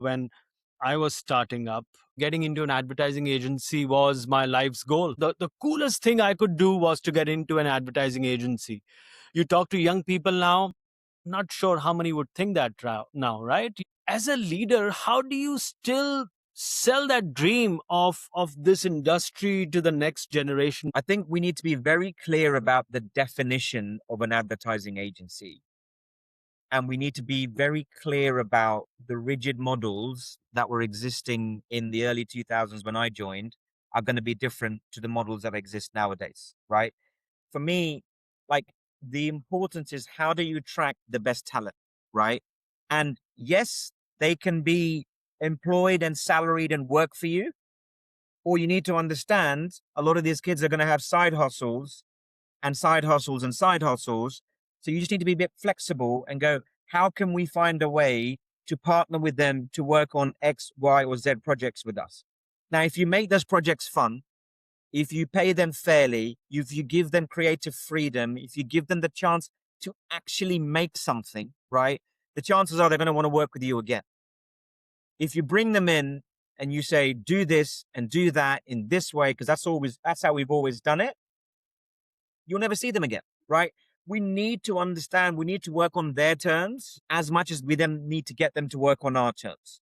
when I was starting up. Getting into an advertising agency was my life's goal. The coolest thing I could do was to get into an advertising agency. You talk to young people now, not sure how many would think that now, right? As a leader, how do you still sell that dream of this industry to the next generation? I think we need to be very clear about the definition of an advertising agency. And we need to be very clear about the rigid models that were existing in the early 2000s when I joined are going to be different to the models that exist nowadays, right? For me, like, the importance is, how do you attract the best talent, right? And yes, they can be employed and salaried and work for you. Or you need to understand, a lot of these kids are going to have side hustles and side hustles and side hustles. So you just need to be a bit flexible and go, how can we find a way to partner with them to work on X, Y, or Z projects with us? Now, if you make those projects fun, if you pay them fairly, if you give them creative freedom, if you give them the chance to actually make something, right? The chances are they're going to want to work with you again. If you bring them in and you say, do this and do that in this way, because that's how we've always done it, you'll never see them again, right? We need to understand, we need to work on their terms as much as we then need to get them to work on our terms.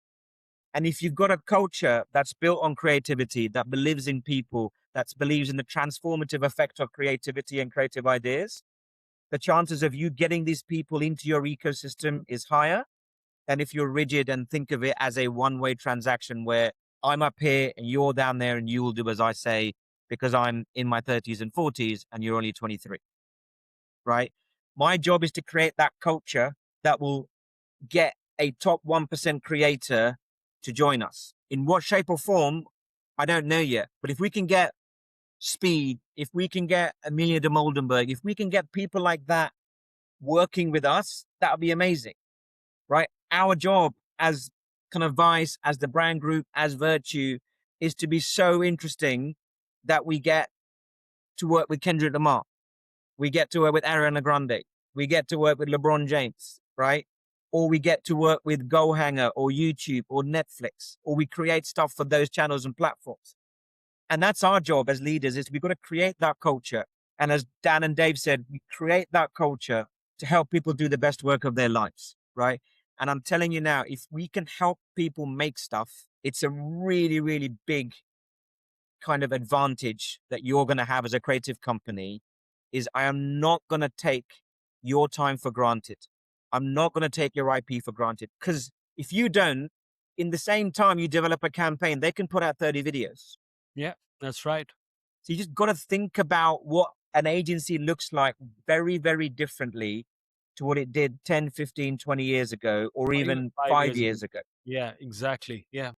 And if you've got a culture that's built on creativity, that believes in people, that believes in the transformative effect of creativity and creative ideas, the chances of you getting these people into your ecosystem is higher than if you're rigid and think of it as a one-way transaction where I'm up here and you're down there and you will do as I say because I'm in my 30s and 40s and you're only 23, right? My job is to create that culture that will get a top 1% creator to join us. In what shape or form, I don't know yet. But if we can get Speed, if we can get Amelia Dimoldenberg, if we can get people like that working with us, that would be amazing, right? Our job as kind of Vice, as the brand group, as Virtue, is to be so interesting that we get to work with Kendrick Lamar. We get to work with Ariana Grande. We get to work with LeBron James, right? Or we get to work with GoHanger or YouTube or Netflix, or we create stuff for those channels and platforms. And that's our job as leaders, is we've got to create that culture. And as Dan and Dave said, we create that culture to help people do the best work of their lives, right? And I'm telling you now, if we can help people make stuff, it's a really, really big kind of advantage that you're going to have as a creative company. Is I am not going to take your time for granted. I'm not going to take your IP for granted, because if you don't, in the same time you develop a campaign, they can put out 30 videos. Yeah, that's right. So you just got to think about what an agency looks like very, very differently to what it did 10, 15, 20 years ago, or even 5 years ago. Yeah, exactly. Yeah.